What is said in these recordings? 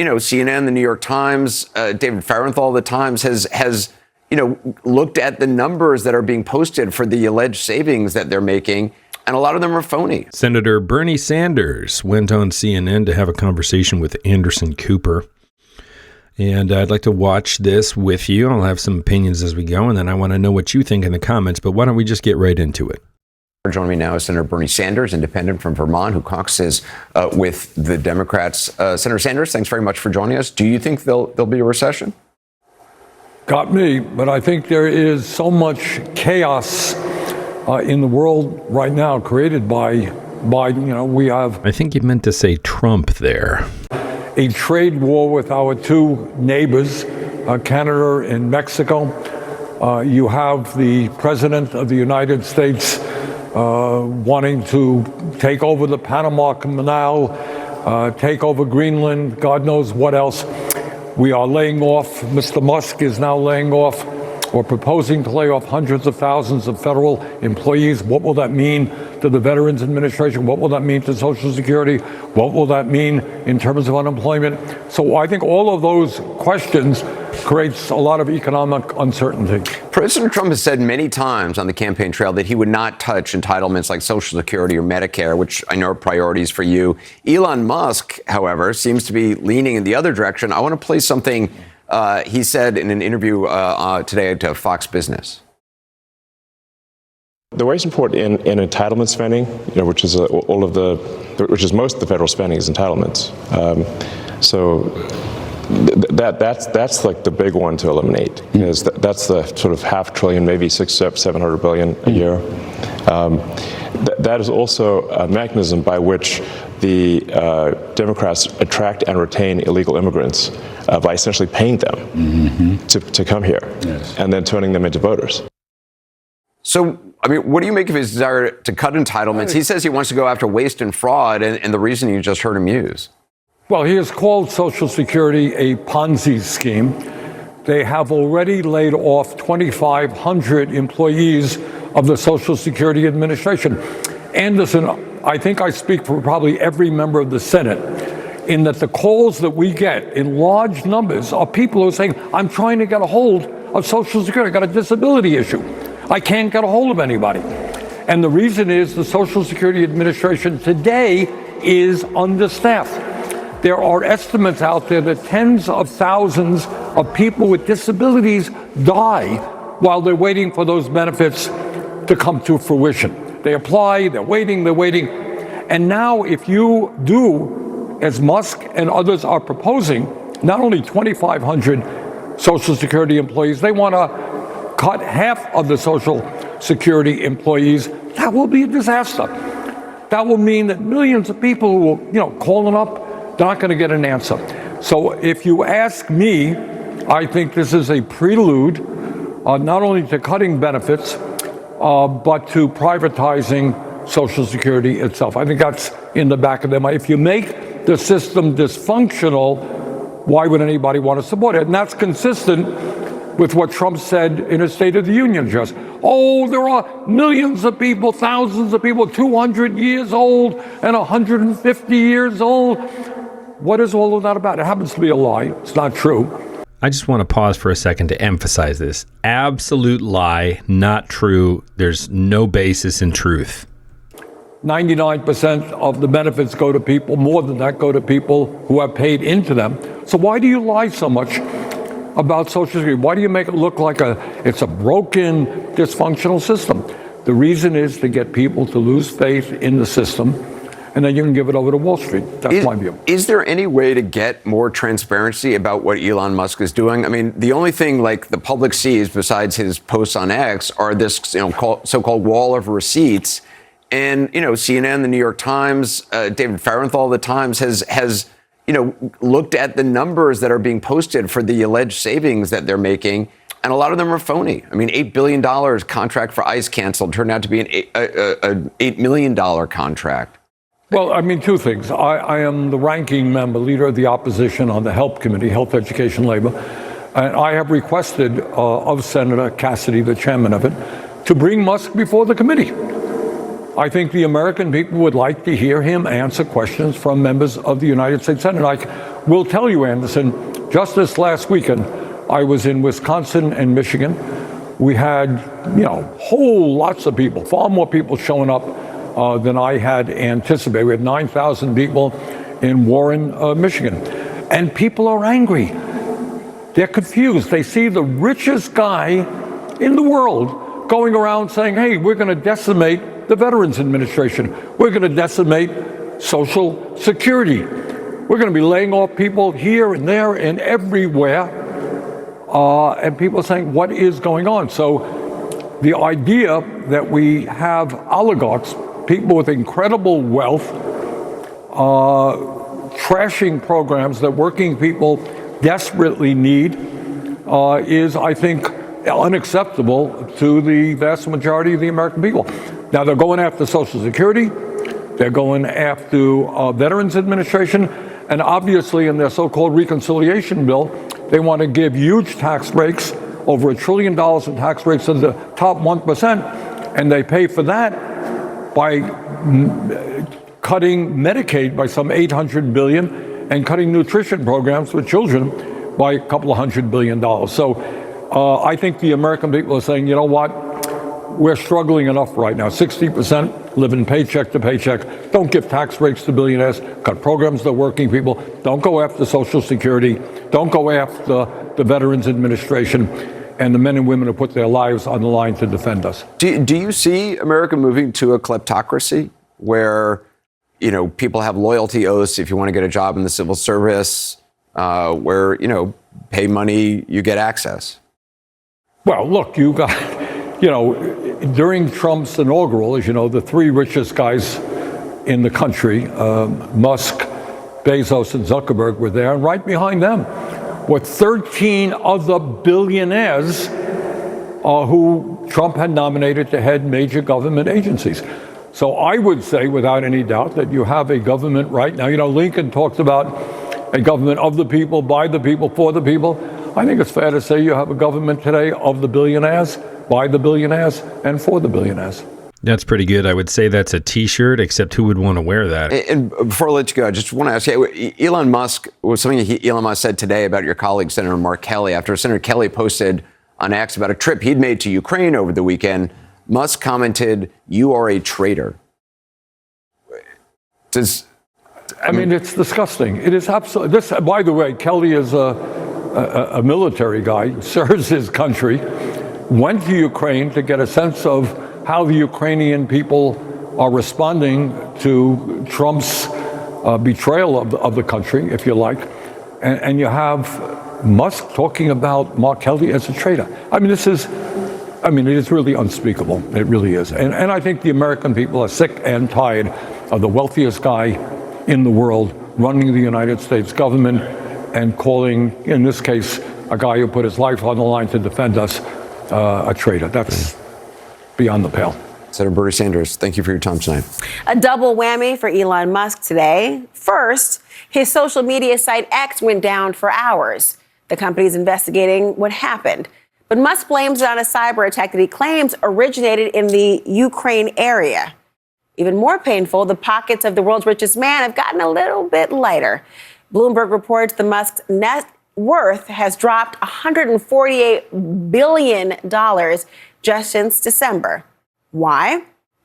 CNN, the New York Times, David Farenthold, the Times has looked at the numbers that are being posted for the alleged savings that they're making, and a lot of them are phony. Senator Bernie Sanders went on CNN to have a conversation with Anderson Cooper. And I'd like to watch this with you. I'll have some opinions as we go, and then I want to know what you think in the comments, but why don't we just get right into it? Joining me now is Senator Bernie Sanders, independent from Vermont, who caucuses with the Democrats. Senator Sanders, thanks very much for joining us. Do you think there'll be a recession? Got me, but I think there is so much chaos in the world right now created by Biden. We have... I think you meant to say Trump there. A trade war with our two neighbors, Canada and Mexico. You have the President of the United States wanting to take over the Panama Canal, take over Greenland, God knows what else. We are laying off, Mr. Musk is now laying off or proposing to lay off hundreds of thousands of federal employees. What will that mean to the Veterans Administration? What will that mean to Social Security? What will that mean in terms of unemployment? So I think all of those questions creates a lot of economic uncertainty. President Trump has said many times on the campaign trail that he would not touch entitlements like Social Security or Medicare, which I know are priorities for you. Elon Musk, however, seems to be leaning in the other direction. I want to play something he said in an interview today to Fox Business. The wage report in entitlement spending, which is which is most of the federal spending is entitlements. That's like the big one to eliminate. Because that's the sort of $500 billion, maybe $600-700 billion a year. That is also a mechanism by which the Democrats attract and retain illegal immigrants by essentially paying them to come here, yes, and then turning them into voters. So, I mean, what do you make of his desire to cut entitlements? He says he wants to go after waste and fraud, and the reason you just heard him use. Well, he has called Social Security a Ponzi scheme. They have already laid off 2,500 employees of the Social Security Administration. Anderson, I think I speak for probably every member of the Senate in that the calls that we get in large numbers are people who are saying, I'm trying to get a hold of Social Security. I got a disability issue. I can't get a hold of anybody. And the reason is the Social Security Administration today is understaffed. There are estimates out there that tens of thousands of people with disabilities die while they're waiting for those benefits to come to fruition. They apply, they're waiting. And now if you do, as Musk and others are proposing, not only 2,500 Social Security employees, they want to cut half of the Social Security employees. That will be a disaster. That will mean that millions of people who will, calling up, they're not going to get an answer. So if you ask me, I think this is a prelude not only to cutting benefits, but to privatizing Social Security itself. I think that's in the back of their mind. If you make the system dysfunctional, why would anybody want to support it? And that's consistent with what Trump said in his State of the Union address. Oh, there are millions of people, thousands of people, 200 years old and 150 years old. What is all of that about? It happens to be a lie. It's not true. I just want to pause for a second to emphasize this. Absolute lie, not true. There's no basis in truth. 99% of the benefits go to people, more than that go to people who have paid into them. So why do you lie so much about Social Security? Why do you make it look like it's a broken, dysfunctional system? The reason is to get people to lose faith in the system, and then you can give it over to Wall Street. That's my view. Is there any way to get more transparency about what Elon Musk is doing? I mean, the only thing like the public sees besides his posts on X are this so-called wall of receipts. And, CNN, the New York Times, David Farenthold, the Times has looked at the numbers that are being posted for the alleged savings that they're making, and a lot of them are phony. I mean, $8 billion contract for ICE canceled turned out to be an $8 million contract. Well, I mean, two things. I am the ranking member, leader of the opposition on the HELP Committee, Health, Education, Labor, and I have requested of Senator Cassidy, the chairman of it, to bring Musk before the committee. I think the American people would like to hear him answer questions from members of the United States Senate. I will tell you, Anderson, just this last weekend, I was in Wisconsin and Michigan. We had, whole lots of people, far more people showing up than I had anticipated. We had 9,000 people in Warren, Michigan. And people are angry. They're confused. They see the richest guy in the world going around saying, hey, we're going to decimate the Veterans Administration. We're going to decimate Social Security. We're going to be laying off people here and there and everywhere. And people are saying, what is going on? So the idea that we have oligarchs, people with incredible wealth, trashing programs that working people desperately need is, I think, unacceptable to the vast majority of the American people. Now, they're going after Social Security, they're going after Veterans Administration, and obviously in their so-called reconciliation bill, they want to give huge tax breaks, over $1 trillion in tax breaks to the top 1%, and they pay for that by cutting Medicaid by some $800 billion and cutting nutrition programs for children by a couple of $100 billion. So I think the American people are saying, you know what? We're struggling enough right now. 60% living paycheck to paycheck. Don't give tax breaks to billionaires. Cut programs to working people. Don't go after Social Security. Don't go after the Veterans Administration and the men and women who put their lives on the line to defend us. Do you see America moving to a kleptocracy where, people have loyalty oaths if you want to get a job in the civil service, where, pay money, you get access? Well, look, you got, during Trump's inaugural, as you know, the three richest guys in the country, Musk, Bezos, and Zuckerberg were there, and right behind them were 13 other billionaires who Trump had nominated to head major government agencies. So I would say, without any doubt, that you have a government right now. Lincoln talked about a government of the people, by the people, for the people. I think it's fair to say you have a government today of the billionaires, by the billionaires, and for the billionaires. That's pretty good. I would say that's a T-shirt, except who would want to wear that? And before I let you go, I just want to ask you, Elon Musk, was something Elon Musk said today about your colleague, Senator Mark Kelly, after Senator Kelly posted on X about a trip he'd made to Ukraine over the weekend. Musk commented, "You are a traitor." It's disgusting. It is absolutely. This, by the way, Kelly is a military guy, serves his country, went to Ukraine to get a sense of how the Ukrainian people are responding to Trump's betrayal of the country, if you like. And you have Musk talking about Mark Kelly as a traitor. It is really unspeakable. It really is. And I think the American people are sick and tired of the wealthiest guy in the world running the United States government and calling, in this case, a guy who put his life on the line to defend us a traitor. That's beyond the pale. Senator Bernie Sanders, thank you for your time tonight. A double whammy for Elon Musk today. First, his social media site X went down for hours. The company is investigating what happened. But Musk blames it on a cyber attack that he claims originated in the Ukraine area. Even more painful, the pockets of the world's richest man have gotten a little bit lighter. Bloomberg reports the Musk's net worth has dropped $148 billion just since December. Why?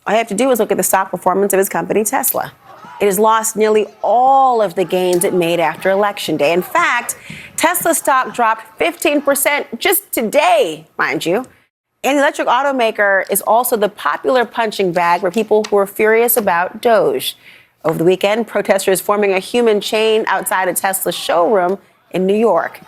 All you have to do is look at the stock performance of his company, Tesla. It has lost nearly all of the gains it made after Election Day. In fact, Tesla stock dropped 15% just today, mind you. And the electric automaker is also the popular punching bag for people who are furious about Doge. Over the weekend, protesters forming a human chain outside a Tesla showroom in New York.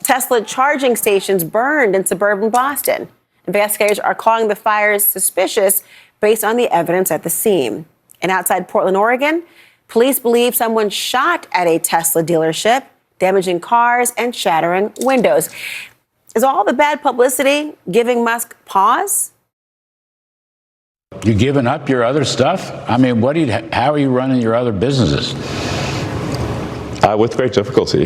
Tesla charging stations burned in suburban Boston. Investigators are calling the fires suspicious based on the evidence at the scene. And outside Portland, Oregon, police believe someone shot at a Tesla dealership, damaging cars and shattering windows. Is all the bad publicity giving Musk pause? You giving up your other stuff? How are you running your other businesses? With great difficulty.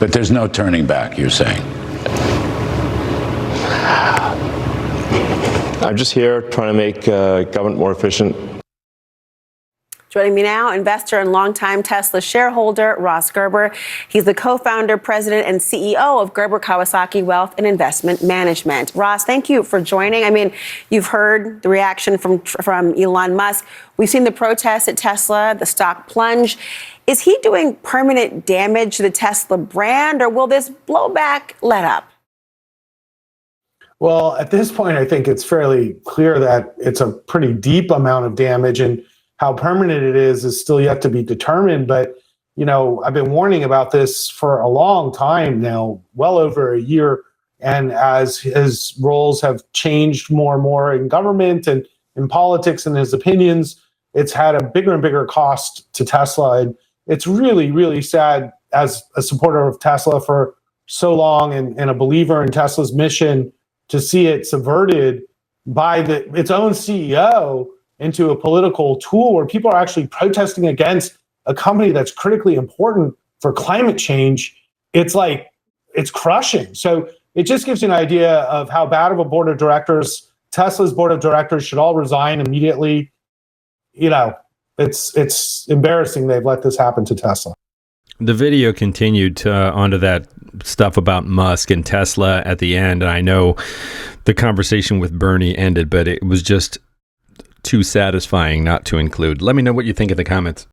But there's no turning back, you're saying? I'm just here trying to make government more efficient. Joining me now, investor and longtime Tesla shareholder, Ross Gerber. He's the co-founder, president, and CEO of Gerber Kawasaki Wealth and Investment Management. Ross, thank you for joining. I mean, you've heard the reaction from Elon Musk. We've seen the protests at Tesla, the stock plunge. Is he doing permanent damage to the Tesla brand, or will this blowback let up? Well, at this point, I think it's fairly clear that it's a pretty deep amount of damage, and how permanent it is still yet to be determined. But, you know, I've been warning about this for a long time now, well over a year. And as his roles have changed more and more in government and in politics and his opinions, it's had a bigger and bigger cost to Tesla. And it's really, really sad as a supporter of Tesla for so long and a believer in Tesla's mission to see it subverted by its own CEO into a political tool where people are actually protesting against a company that's critically important for climate change. It's like, it's crushing. So it just gives you an idea of how bad of a board of directors, Tesla's board of directors should all resign immediately. You know, it's embarrassing they've let this happen to Tesla. The video continued onto that stuff about Musk and Tesla at the end. And I know the conversation with Bernie ended, but it was just too satisfying not to include. Let me know what you think in the comments.